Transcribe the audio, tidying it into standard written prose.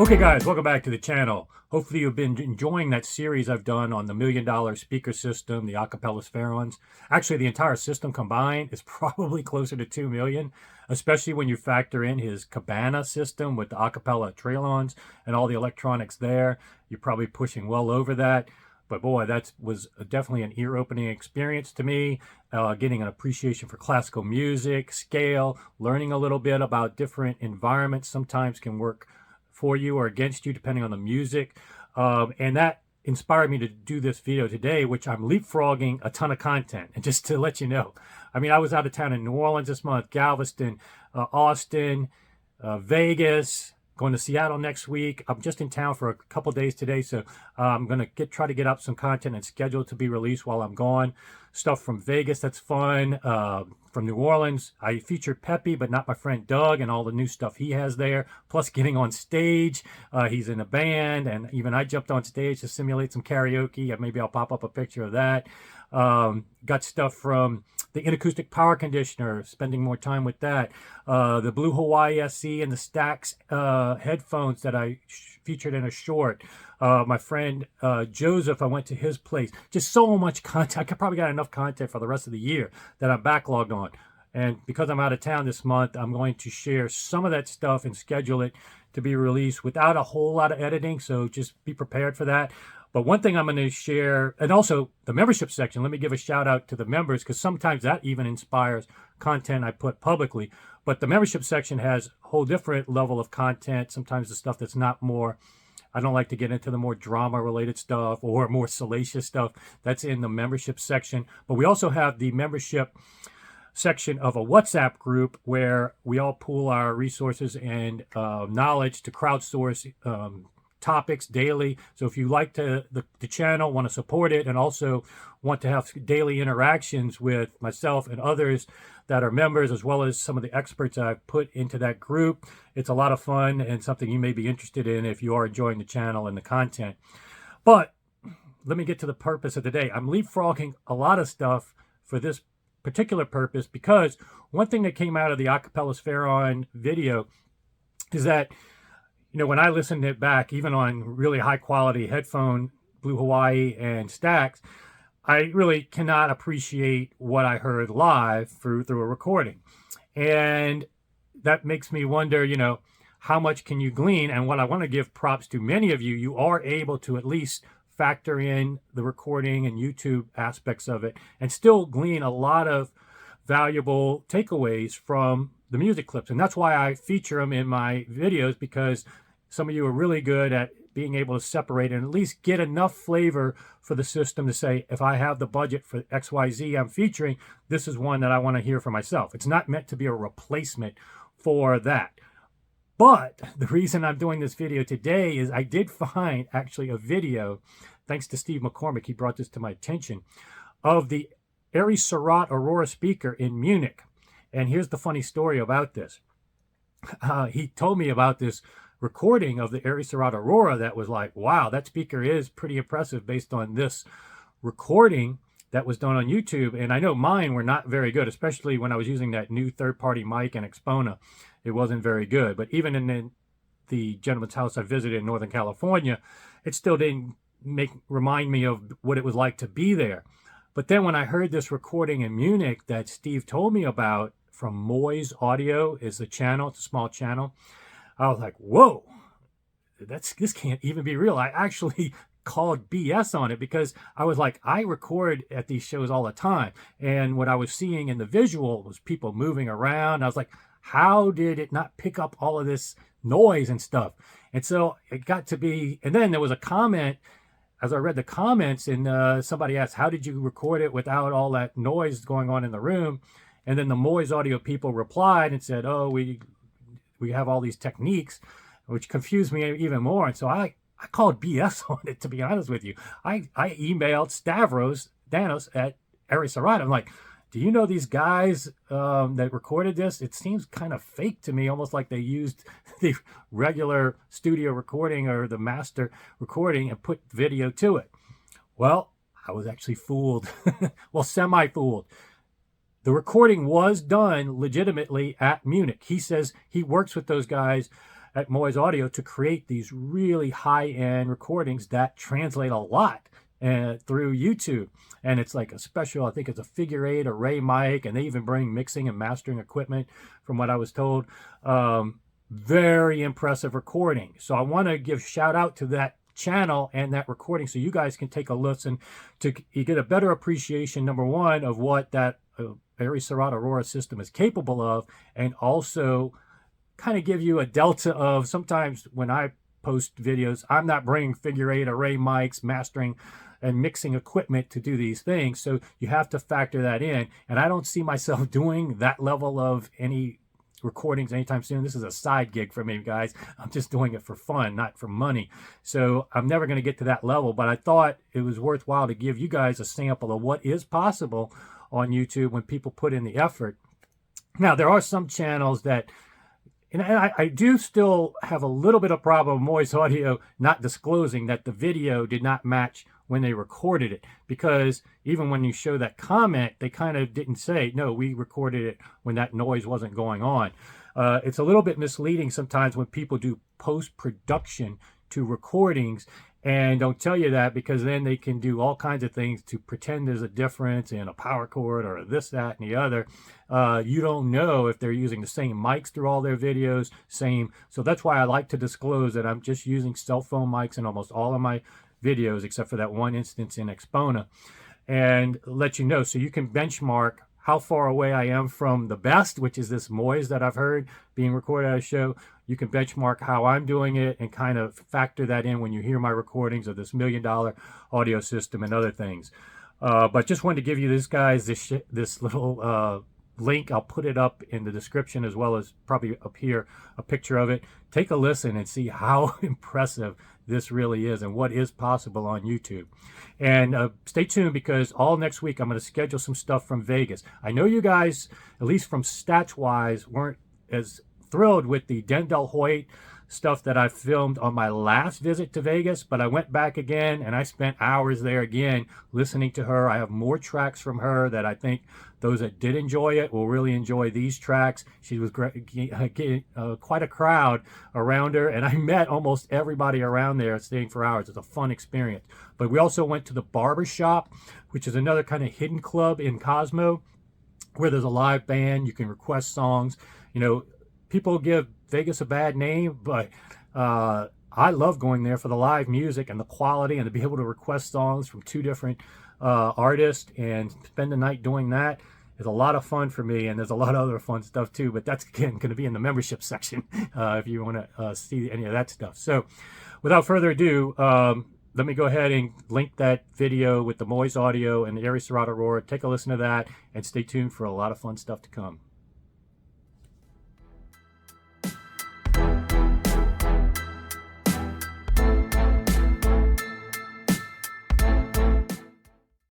Okay guys, welcome back to the channel. Hopefully you've been enjoying that series I've done on the $1 million speaker system, the Acapella Spherons. Actually, the entire system combined is probably closer to 2 million, especially when you factor in his Cabana system with the Acapella Trailons and all the electronics there. You're probably pushing well over that. But boy, that was definitely an ear-opening experience to me, getting an appreciation for classical music, scale, learning a little bit about different environments sometimes can work for you or against you depending on the music, and that inspired me to do this video today, which I'm leapfrogging a ton of content. And just to let you know, I mean, I was out of town in New Orleans this month, Galveston, Austin, Vegas, going to Seattle next week. I'm just in town for a couple days today, so I'm going to try to get up some content and schedule it to be released while I'm gone. Stuff from Vegas, that's fun. From New Orleans, I featured Peppy, but not my friend Doug, and all the new stuff he has there. Plus getting on stage. He's in a band, and even I jumped on stage to simulate some karaoke. Maybe I'll pop up a picture of that. Got stuff from the Inacoustic Power Conditioner, spending more time with that. The Blue Hawaii SE and the Stax headphones that I featured in a short. My friend Joseph, I went to his place. Just so much content. I probably got enough content for the rest of the year that I'm backlogged on. And because I'm out of town this month, I'm going to share some of that stuff and schedule it to be released without a whole lot of editing. So just be prepared for that. But one thing I'm going to share, and also the membership section, let me give a shout out to the members, because sometimes that even inspires content I put publicly. But the membership section has a whole different level of content, sometimes the stuff that's not more, I don't like to get into the more drama-related stuff or more salacious stuff. That's in the membership section. But we also have the membership section of a WhatsApp group where we all pool our resources and knowledge to crowdsource topics daily. So if you like the channel, want to support it, and also want to have daily interactions with myself and others that are members, as well as some of the experts I've put into that group, it's a lot of fun and something you may be interested in if you are enjoying the channel and the content. But let me get to the purpose of the day. I'm leapfrogging a lot of stuff for this particular purpose, because one thing that came out of the Acapella Spheron video is that, you know, when I listened it back, even on really high quality headphone, Blue Hawaii and Stax, I really cannot appreciate what I heard live through a recording. And that makes me wonder, you know, how much can you glean? And what I want to give props to many of you, you are able to at least factor in the recording and YouTube aspects of it and still glean a lot of valuable takeaways from the music clips. And that's why I feature them in my videos, because some of you are really good at being able to separate and at least get enough flavor for the system to say, if I have the budget for XYZ I'm featuring, this is one that I want to hear for myself. It's not meant to be a replacement for that. But the reason I'm doing this video today is I did find actually a video, thanks to Steve McCormick, he brought this to my attention, of the Aries Cerat Aurora speaker in Munich. And here's the funny story about this. He told me about this recording of the Aries Cerat Aurora that was like, wow, that speaker is pretty impressive based on this recording that was done on YouTube. And I know mine were not very good, especially when I was using that new third-party mic and Axpona. It wasn't very good. But even in the gentleman's house I visited in Northern California, it still didn't remind me of what it was like to be there. But then when I heard this recording in Munich that Steve told me about from Moy's Audio, is the channel, it's a small channel, I was like, whoa, this can't even be real. I actually called BS on it, because I was like, I record at these shows all the time. And what I was seeing in the visual was people moving around. I was like, how did it not pick up all of this noise and stuff? And so it got to be, and then there was a comment, as I read the comments, and somebody asked, how did you record it without all that noise going on in the room? And then the Moy's Audio people replied and said, oh, we have all these techniques, which confused me even more. And so I called BS on it, to be honest with you. I emailed Stavros Danos at Aries Cerat. I'm like, do you know these guys that recorded this? It seems kind of fake to me, almost like they used the regular studio recording or the master recording and put video to it. Well, I was actually fooled. Well, semi-fooled. The recording was done legitimately at Munich. He says he works with those guys at Moy's Audio to create these really high-end recordings that translate a lot through YouTube. And it's like a special, I think it's a figure 8 array mic, and they even bring mixing and mastering equipment from what I was told. Very impressive recording. So I want to give shout out to that channel and that recording so you guys can take a listen to you get a better appreciation, number one, of what that Aries Cerat Aurora system is capable of, and also kind of give you a delta of sometimes when I post videos, I'm not bringing figure 8 array mics, mastering and mixing equipment to do these things. So you have to factor that in. And I don't see myself doing that level of any recordings anytime soon. This is a side gig for me, guys. I'm just doing it for fun, not for money. So I'm never going to get to that level, but I thought it was worthwhile to give you guys a sample of what is possible on YouTube when people put in the effort. Now, there are some channels that, and I do still have a little bit of problem with Moy's Audio not disclosing that the video did not match when they recorded it, because even when you show that comment, they kind of didn't say, no, we recorded it when that noise wasn't going on. It's a little bit misleading sometimes when people do post-production to recordings and don't tell you that, because then they can do all kinds of things to pretend there's a difference in a power cord or this, that, and the other. You don't know if they're using the same mics through all their videos, same. So that's why I like to disclose that I'm just using cell phone mics in almost all of my videos, except for that one instance in Axpona, and let you know so you can benchmark how far away I am from the best, which is this noise that I've heard being recorded at a show. You can benchmark how I'm doing it and kind of factor that in when you hear my recordings of this $1 million audio system and other things. But just wanted to give you this, guys, this little link. I'll put it up in the description as well as probably up here, a picture of it. Take a listen and see how impressive this really is and what is possible on YouTube. And stay tuned, because all next week I'm going to schedule some stuff from Vegas. I know you guys, at least from stats wise, weren't as thrilled with the Dendel Hoyt stuff that I filmed on my last visit to Vegas, but I went back again and I spent hours there again listening to her. I have more tracks from her that I think those that did enjoy it will really enjoy these tracks. She was quite a crowd around her, and I met almost everybody around there staying for hours. It's a fun experience. But we also went to the Barber Shop, which is another kind of hidden club in Cosmo, where there's a live band. You can request songs. You know, people give Vegas a bad name, but I love going there for the live music and the quality, and to be able to request songs from 2 different artists and spend the night doing that is a lot of fun for me. And there's a lot of other fun stuff too, but that's again going to be in the membership section if you want to see any of that stuff. So without further ado, let me go ahead and link that video with the Moy's Audio and the Aries Cerat Aurora. Take a listen to that and stay tuned for a lot of fun stuff to come.